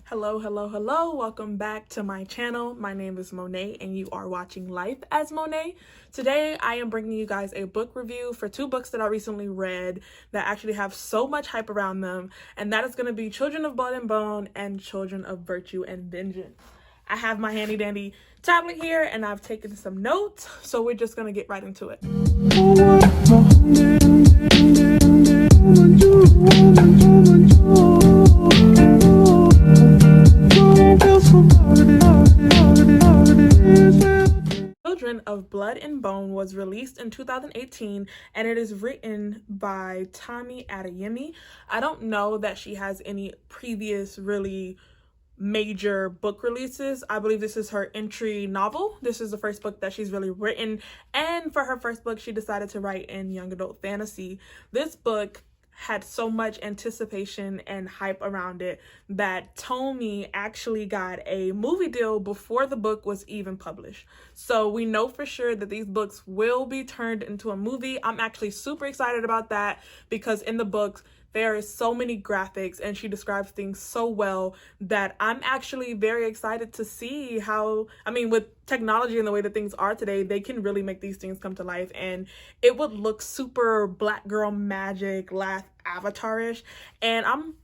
Hello. Welcome back to my channel. My name is Monae and you are watching Life as Monae. Today, I am bringing you guys a book review for two books that I recently read that actually have so much hype around them. And that is going to be Children of Blood and Bone and Children of Virtue and Vengeance. I have my handy dandy tablet here and I've taken some notes. So we're just going to get right into it. Children of Blood and Bone was released in 2018 and it is written by Tomi Adeyemi. I don't know that she has any previous really major book releases. I believe this is her entry novel. This is the first book that she's really written, and for her first book she decided to write in young adult fantasy. This book had so much anticipation and hype around it that Tomi actually got a movie deal before the book was even published. So we know for sure that these books will be turned into a movie. I'm actually super excited about that because in the books there is so many graphics and she describes things so well that I'm actually very excited to see how, with technology and the way that things are today, they can really make these things come to life and it would look super Black Girl Magic, last Avatar-ish, and I'm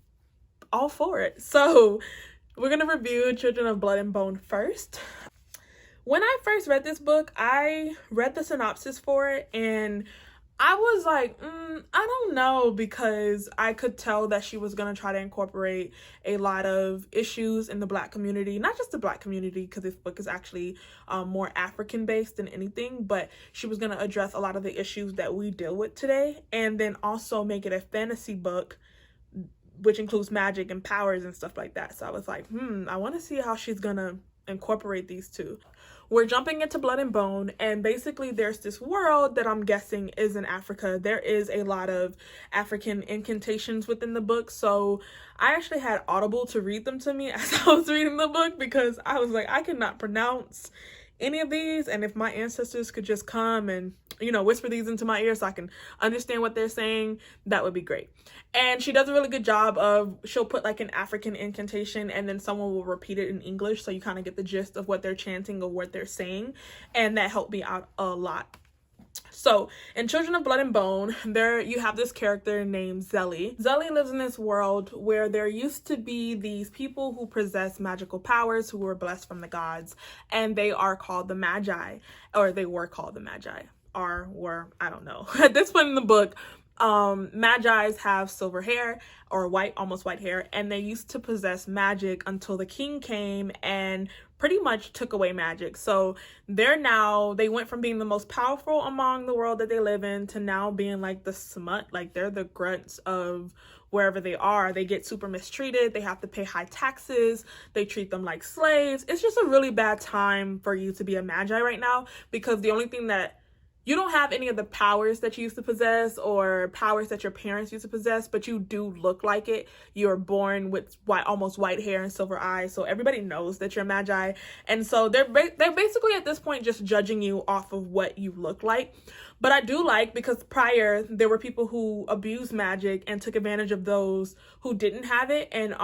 all for it. So we're going to review Children of Blood and Bone first. When I first read this book, I read the synopsis for it and I was like, I don't know, because I could tell that she was going to try to incorporate a lot of issues in the Black community, not just the Black community, because this book is actually more African based than anything, but she was going to address a lot of the issues that we deal with today, and then also make it a fantasy book, which includes magic and powers and stuff like that. So I was like, I want to see how she's going to incorporate these two. We're jumping into Blood and Bone, and basically there's this world that I'm guessing is in Africa. There is a lot of African incantations within the book, so I actually had Audible to read them to me as I was reading the book because I was like, I cannot pronounce any of these, and if my ancestors could just come and whisper these into my ear so I can understand what they're saying, that would be great. And she does a really good job of, she'll put like an African incantation and then someone will repeat it in English, so you kind of get the gist of what they're chanting or what they're saying, and that helped me out a lot. So in Children of Blood and Bone, there you have this character named Zelly. Zelly lives in this world where there used to be these people who possess magical powers who were blessed from the gods, and they are called the Magi, or they were called the Magi, or were, I don't know. At this point in the book, Magi's have silver hair or almost white hair, and they used to possess magic until the king came and pretty much took away magic. So they went from being the most powerful among the world that they live in to now being like the smut, like they're the grunts of wherever they are. They get super mistreated. They have to pay high taxes. They treat them like slaves. It's just a really bad time for you to be a Magi right now, because the only thing that you don't have any of the powers that you used to possess or powers that your parents used to possess, but you do look like it. You're born with almost white hair and silver eyes, so everybody knows that you're Magi. And so they're basically at this point just judging you off of what you look like. But I do like, because prior there were people who abused magic and took advantage of those who didn't have it, and it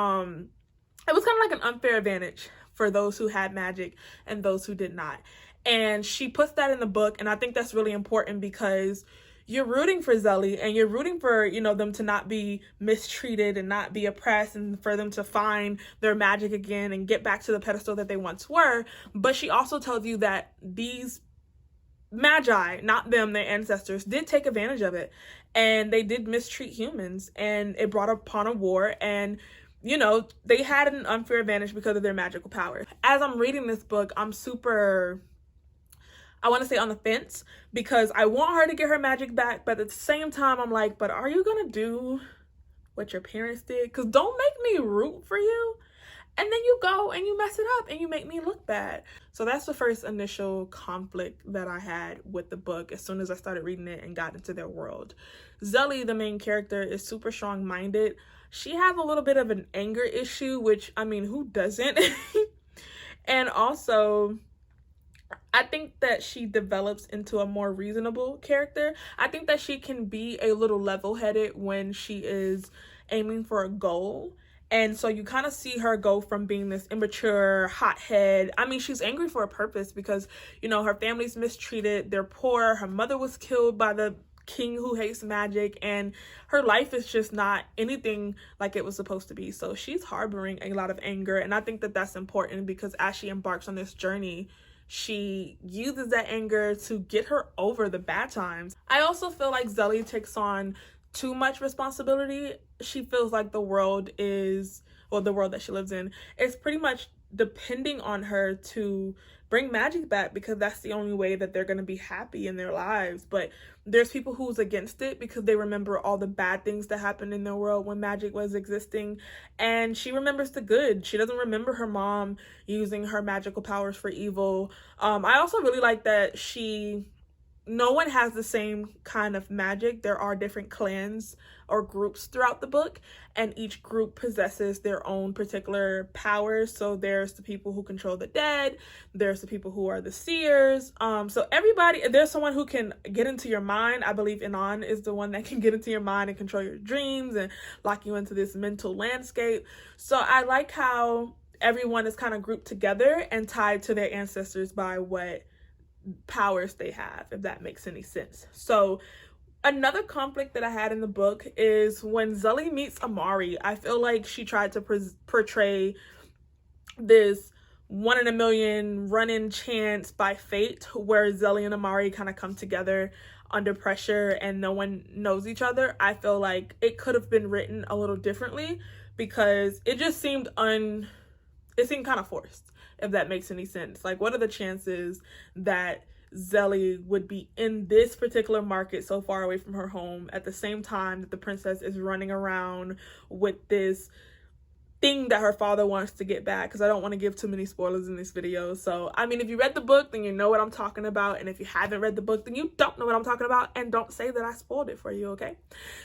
was kind of like an unfair advantage for those who had magic and those who did not. And she puts that in the book, and I think that's really important because you're rooting for Zelly and you're rooting for, them to not be mistreated and not be oppressed, and for them to find their magic again and get back to the pedestal that they once were. But she also tells you that these Magi, not them, their ancestors, did take advantage of it, and they did mistreat humans, and it brought upon a war, and they had an unfair advantage because of their magical power. As I'm reading this book, I'm super, I want to say, on the fence, because I want her to get her magic back, but at the same time I'm like, but are you gonna do what your parents did? Because don't make me root for you and then you go and you mess it up and you make me look bad. So that's the first initial conflict that I had with the book as soon as I started reading it and got into their world. Zelly, the main character, is super strong-minded. She has a little bit of an anger issue, which, who doesn't? And also, I think that she develops into a more reasonable character. I think that she can be a little level-headed when she is aiming for a goal, And so you kind of see her go from being this immature hothead. I mean, she's angry for a purpose because, you know, her family's mistreated, they're poor, her mother was killed by the king who hates magic, and her life is just not anything like it was supposed to be. So she's harboring a lot of anger, and I think that that's important because as she embarks on this journey, she uses that anger to get her over the bad times. I also feel like Zelly takes on too much responsibility. She feels like the world is, or the world that she lives in, is pretty much depending on her to bring magic back because that's the only way that they're going to be happy in their lives. But there's people who's against it because they remember all the bad things that happened in their world when magic was existing, and she remembers the good. She doesn't remember her mom using her magical powers for evil. I also really like that no one has the same kind of magic. There are different clans or groups throughout the book, and each group possesses their own particular powers. So there's the people who control the dead, there's the people who are the seers. So everybody, there's someone who can get into your mind. I believe Inan is the one that can get into your mind and control your dreams and lock you into this mental landscape. So I like how everyone is kind of grouped together and tied to their ancestors by what powers they have, if that makes any sense. So another conflict that I had in the book is when Zelly meets Amari. I feel like she tried to portray this 1 in a million run-in chance by fate where Zelly and Amari kind of come together under pressure and no one knows each other. I feel like it could have been written a little differently because it just seemed kind of forced, if that makes any sense. Like, what are the chances that Zelly would be in this particular market so far away from her home at the same time that the princess is running around with this thing that her father wants to get back? Because I don't want to give too many spoilers in this video. So, I mean, if you read the book, then you know what I'm talking about. And if you haven't read the book, then you don't know what I'm talking about. And don't say that I spoiled it for you, okay?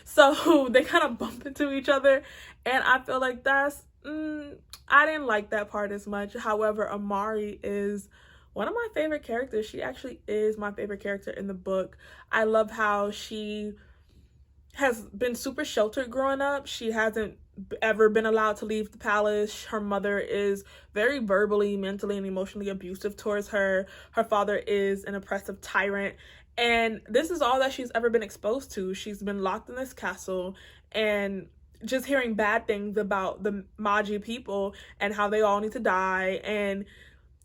So, they kind of bump into each other. And I feel like I didn't like that part as much. However, Amari is one of my favorite characters. She actually is my favorite character in the book. I love how she has been super sheltered growing up. She hasn't ever been allowed to leave the palace. Her mother is very verbally, mentally, and emotionally abusive towards her. Her father is an oppressive tyrant. And this is all that she's ever been exposed to. She's been locked in this castle and just hearing bad things about the Magi people and how they all need to die. And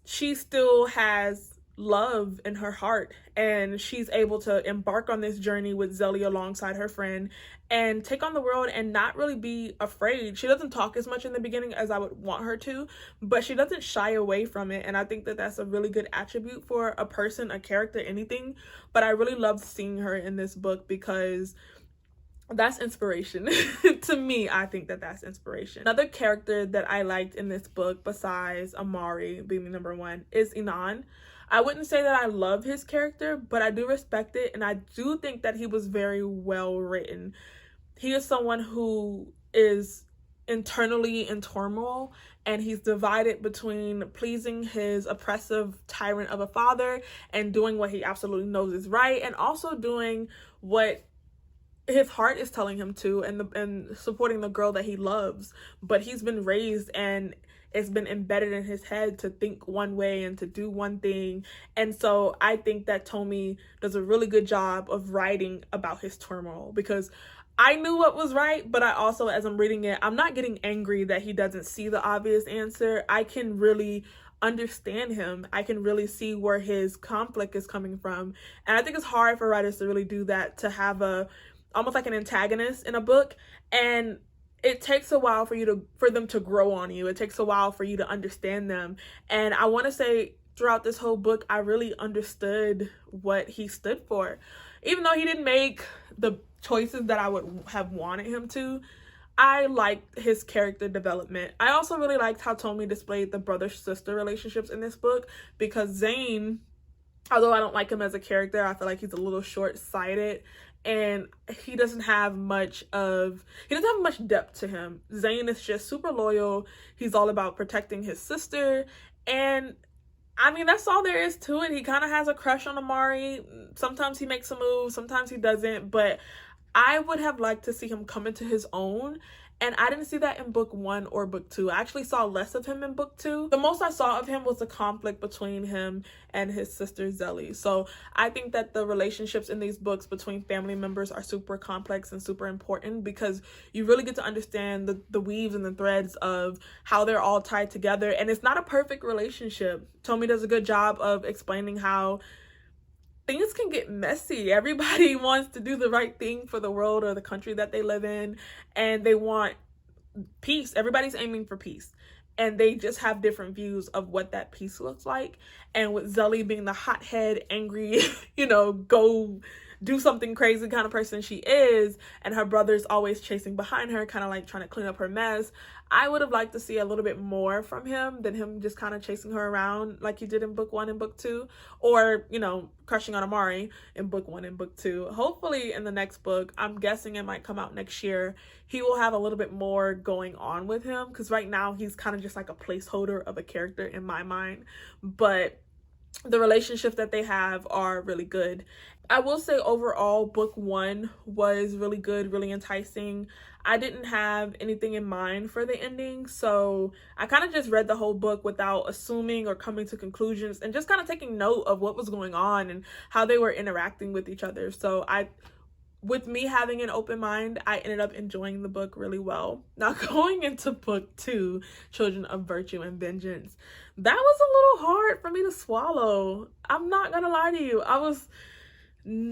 she still has love in her heart, and she's able to embark on this journey with Zelly alongside her friend and take on the world and not really be afraid. She doesn't talk as much in the beginning as I would want her to, but she doesn't shy away from it, and I think that that's a really good attribute for a person, a character, anything. But I really loved seeing her in this book because that's inspiration. To me, I think that that's inspiration. Another character that I liked in this book, besides Amari being number one, is Inan. I wouldn't say that I love his character, but I do respect it, and I do think that he was very well written. He is someone who is internally in turmoil, and he's divided between pleasing his oppressive tyrant of a father and doing what he absolutely knows is right, and also doing what his heart is telling him to, and supporting the girl that he loves. But he's been raised and it's been embedded in his head to think one way and to do one thing. And so I think that Tomi does a really good job of writing about his turmoil, because I knew what was right, but I also, as I'm reading it, I'm not getting angry that he doesn't see the obvious answer. I can really understand him. I can really see where his conflict is coming from. And I think it's hard for writers to really do that, to have almost like an antagonist in a book, and it takes a while for them to grow on you. It takes a while for you to understand them. And I want to say throughout this whole book, I really understood what he stood for. Even though he didn't make the choices that I would have wanted him to, I liked his character development. I also really liked how Tomi displayed the brother-sister relationships in this book, because Zane, although I don't like him as a character, I feel like he's a little short-sighted, and he doesn't have much depth to him. Zane is just super loyal. He's all about protecting his sister, and I mean, that's all there is to it. He kind of has a crush on Amari. Sometimes he makes a move, sometimes he doesn't, but I would have liked to see him come into his own And I didn't see that in book 1 or book 2. I actually saw less of him in book 2. The most I saw of him was the conflict between him and his sister Zelly. So I think that the relationships in these books between family members are super complex and super important, because you really get to understand the weaves and the threads of how they're all tied together. And it's not a perfect relationship. Tomi does a good job of explaining how things can get messy. Everybody wants to do the right thing for the world or the country that they live in, and they want peace. Everybody's aiming for peace, and they just have different views of what that peace looks like. And with Zelly being the hothead, angry, go do something crazy kind of person she is, and her brother's always chasing behind her, kind of like trying to clean up her mess, I would have liked to see a little bit more from him than him just kind of chasing her around like he did in book 1 and book 2, or crushing on Amari in book 1 and book 2. Hopefully in the next book, I'm guessing it might come out next year, he will have a little bit more going on with him, because right now he's kind of just like a placeholder of a character in my mind. But the relationships that they have are really good. I will say overall, book 1 was really good, really enticing. I didn't have anything in mind for the ending, so I kind of just read the whole book without assuming or coming to conclusions, and just kind of taking note of what was going on and how they were interacting with each other. So with me having an open mind, I ended up enjoying the book really well. Now, going into book 2, Children of Virtue and Vengeance, that was a little hard for me to swallow. I'm not gonna lie to you.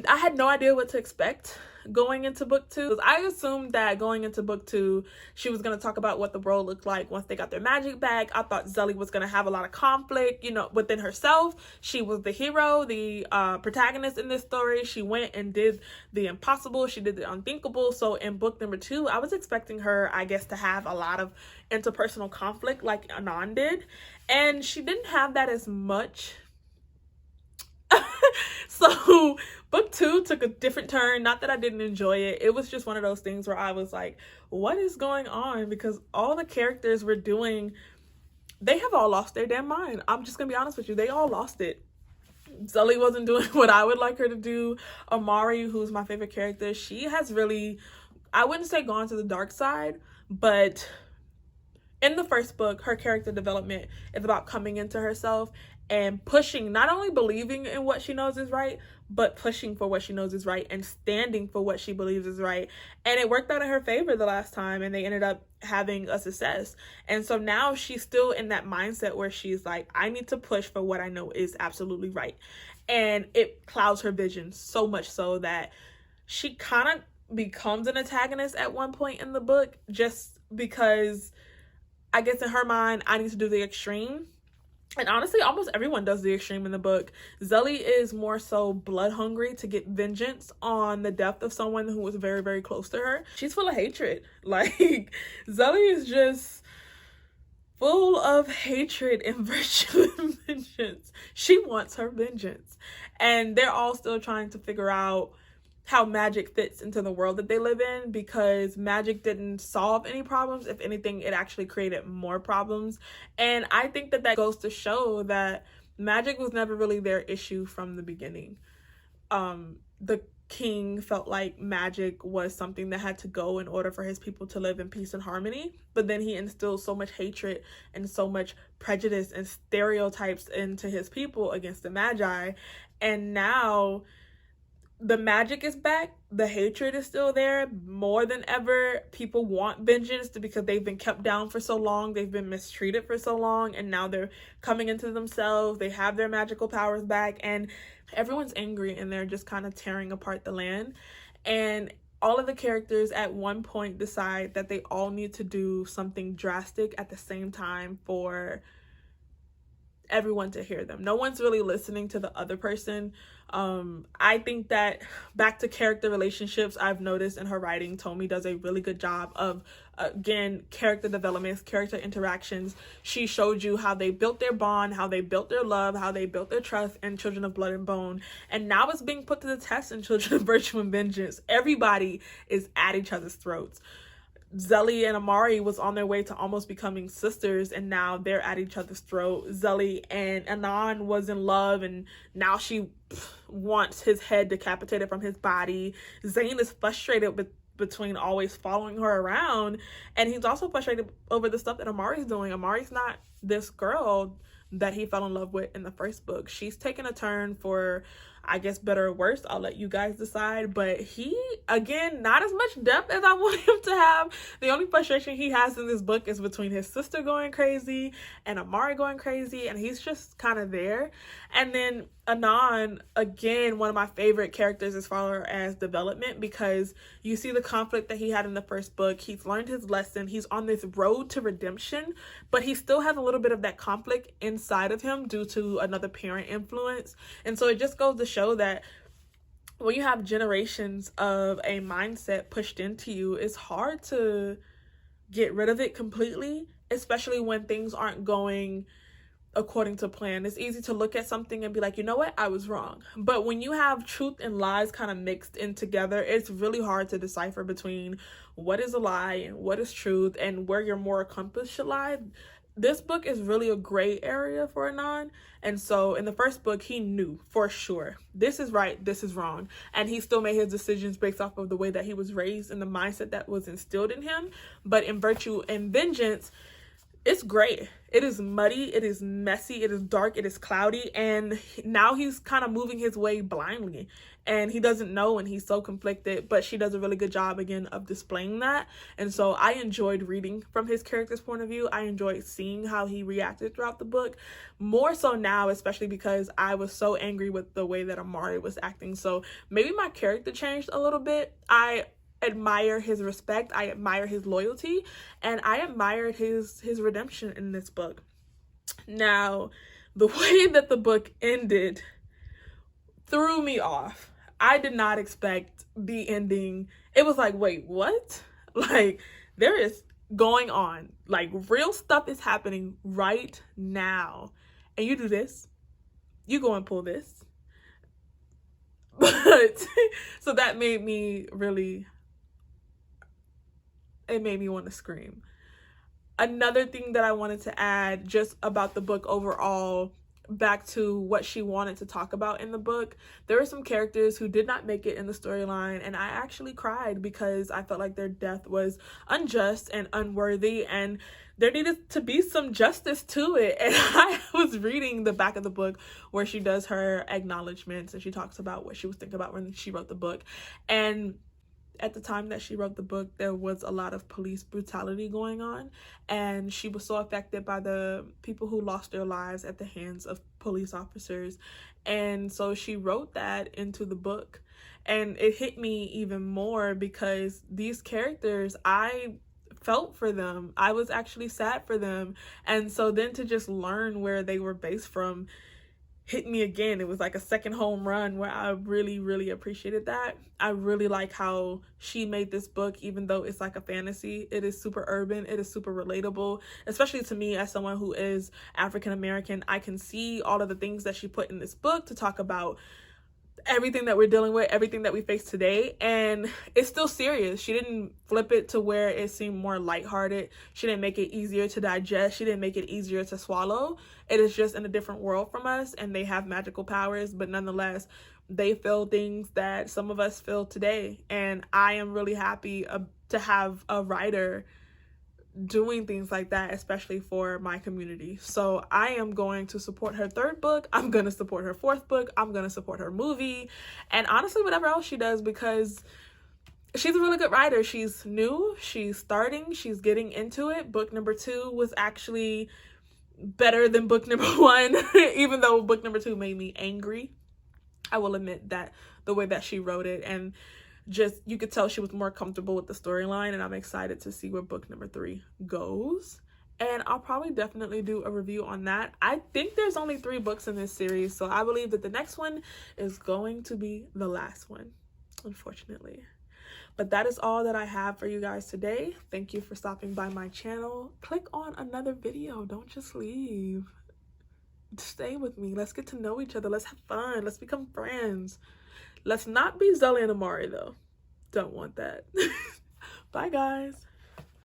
I had no idea what to expect going into book 2. I assumed that going into book 2, she was going to talk about what the world looked like once they got their magic back. I thought Zelly was going to have a lot of conflict, within herself. She was the hero, the protagonist in this story. She went and did the impossible. She did the unthinkable. So in book number 2, I was expecting her, I guess, to have a lot of interpersonal conflict like Anon did. And she didn't have that as much. So book 2 took a different turn. Not that I didn't enjoy it. It was just one of those things where I was like, what is going on? Because all the characters were doing, they have all lost their damn mind. I'm just gonna be honest with you. They all lost it. Zelly wasn't doing what I would like her to do. Amari, who's my favorite character, she has really, I wouldn't say gone to the dark side, but in the first book, her character development is about coming into herself and pushing, not only believing in what she knows is right, but pushing for what she knows is right and standing for what she believes is right. And it worked out in her favor the last time, and they ended up having a success. And so now she's still in that mindset where she's like, I need to push for what I know is absolutely right. And it clouds her vision so much so that she kind of becomes an antagonist at one point in the book, just because I guess in her mind, I need to do the extreme. And honestly, almost everyone does the extreme in the book. Zelly is more so blood hungry to get vengeance on the death of someone who was very, very close to her. She's full of hatred. Like, Zelly is just full of hatred and virtue and vengeance. She wants her vengeance. And they're all still trying to figure out how magic fits into the world that they live in, because magic didn't solve any problems. If anything, it actually created more problems. And I think that goes to show that magic was never really their issue from the beginning. The king felt like magic was something that had to go in order for his people to live in peace and harmony, but then he instilled so much hatred and so much prejudice and stereotypes into his people against the Magi. And now the magic is back, the hatred is still there more than ever. People want vengeance because they've been kept down for so long, they've been mistreated for so long, and now they're coming into themselves, they have their magical powers back, and everyone's angry and they're just kind of tearing apart the land. And all of the characters at one point decide that they all need to do something drastic at the same time for everyone to hear them. No one's really listening to the other person. I think that back to character relationships, I've noticed in her writing, Tomi does a really good job of, again, character developments, character interactions. She showed you how they built their bond, how they built their love, how they built their trust in Children of Blood and Bone. And now it's being put to the test in Children of Virtue and Vengeance. Everybody is at each other's throats. Zelly and Amari was on their way to almost becoming sisters, and now they're at each other's throat. Zelly and Anon was in love, and now she wants his head decapitated from his body. Zane is frustrated with between always following her around, and he's also frustrated over the stuff that Amari's doing. Amari's not this girl that he fell in love with in the first book. She's taken a turn for, I guess, better or worse. I'll let you guys decide. But he, again, not as much depth as I want him to have. The only frustration he has in this book is between his sister going crazy and Amari going crazy, and he's just kind of there. And then Anon, again, one of my favorite characters as far as development, because you see the conflict that he had in the first book. He's learned his lesson. He's on this road to redemption, but he still has a little bit of that conflict inside of him due to another parent influence. And so it just goes to show that when you have generations of a mindset pushed into you, it's hard to get rid of it completely, especially when things aren't going according to plan. It's easy to look at something and be like, you know what, I was wrong. But when you have truth and lies kind of mixed in together, it's really hard to decipher between what is a lie and what is truth and where your moral compass should lie. This book is really a gray area for Anon. And so in the first book, he knew for sure, this is right, this is wrong. And he still made his decisions based off of the way that he was raised and the mindset that was instilled in him. But in Virtue and Vengeance, it's gray. It is muddy. It is messy. It is dark. It is cloudy. And now he's kind of moving his way blindly. And he doesn't know, and he's so conflicted. But she does a really good job, again, of displaying that. And so I enjoyed reading from his character's point of view. I enjoyed seeing how he reacted throughout the book. More so now, especially because I was so angry with the way that Amari was acting. So maybe my character changed a little bit. I admire his respect, I admire his loyalty, and I admired his redemption in this book. Now, the way that the book ended threw me off. I did not expect the ending. It was like, wait, what? Like, there is going on, like, real stuff is happening right now, and you do this, you go and pull this. But so that made me really, it made me want to scream. Another thing that I wanted to add just about the book overall, back to what she wanted to talk about in the book, there were some characters who did not make it in the storyline, and I actually cried because I felt like their death was unjust and unworthy, and there needed to be some justice to it. And I was reading the back of the book where she does her acknowledgments and she talks about what she was thinking about when she wrote the book. And at the time that she wrote the book, there was a lot of police brutality going on, and she was so affected by the people who lost their lives at the hands of police officers. And so she wrote that into the book, and it hit me even more because these characters, I felt for them. I was actually sad for them. And so then to just learn where they were based from hit me again. It was like a second home run where I really, really appreciated that. I really like how she made this book, even though it's like a fantasy. It is super urban. It is super relatable, especially to me as someone who is African American. I can see all of the things that she put in this book to talk about everything that we're dealing with, everything that we face today, and it's still serious. She didn't flip it to where it seemed more lighthearted. She didn't make it easier to digest. She didn't make it easier to swallow. It is just in a different world from us, and they have magical powers, but nonetheless, they feel things that some of us feel today. And I am really happy to have a writer doing things like that, especially for my community. So I am going to support her third book. I'm going to support her fourth book. I'm going to support her movie, and honestly whatever else she does, because she's a really good writer. She's new, she's starting, she's getting into it. Book number 2 was actually better than book number 1 even though book number 2 made me angry. I will admit that the way that she wrote it, and just you could tell she was more comfortable with the storyline, and I'm excited to see where book number 3 goes. And I'll probably definitely do a review on that. I think there's only 3 books in this series, so I believe that the next one is going to be the last one, unfortunately. But that is all that I have for you guys today. Thank you for stopping by my channel. Click on another video. Don't just leave. Stay with me. Let's get to know each other. Let's have fun. Let's become friends. Let's not be Zelly and Amari, though. Don't want that. Bye, guys.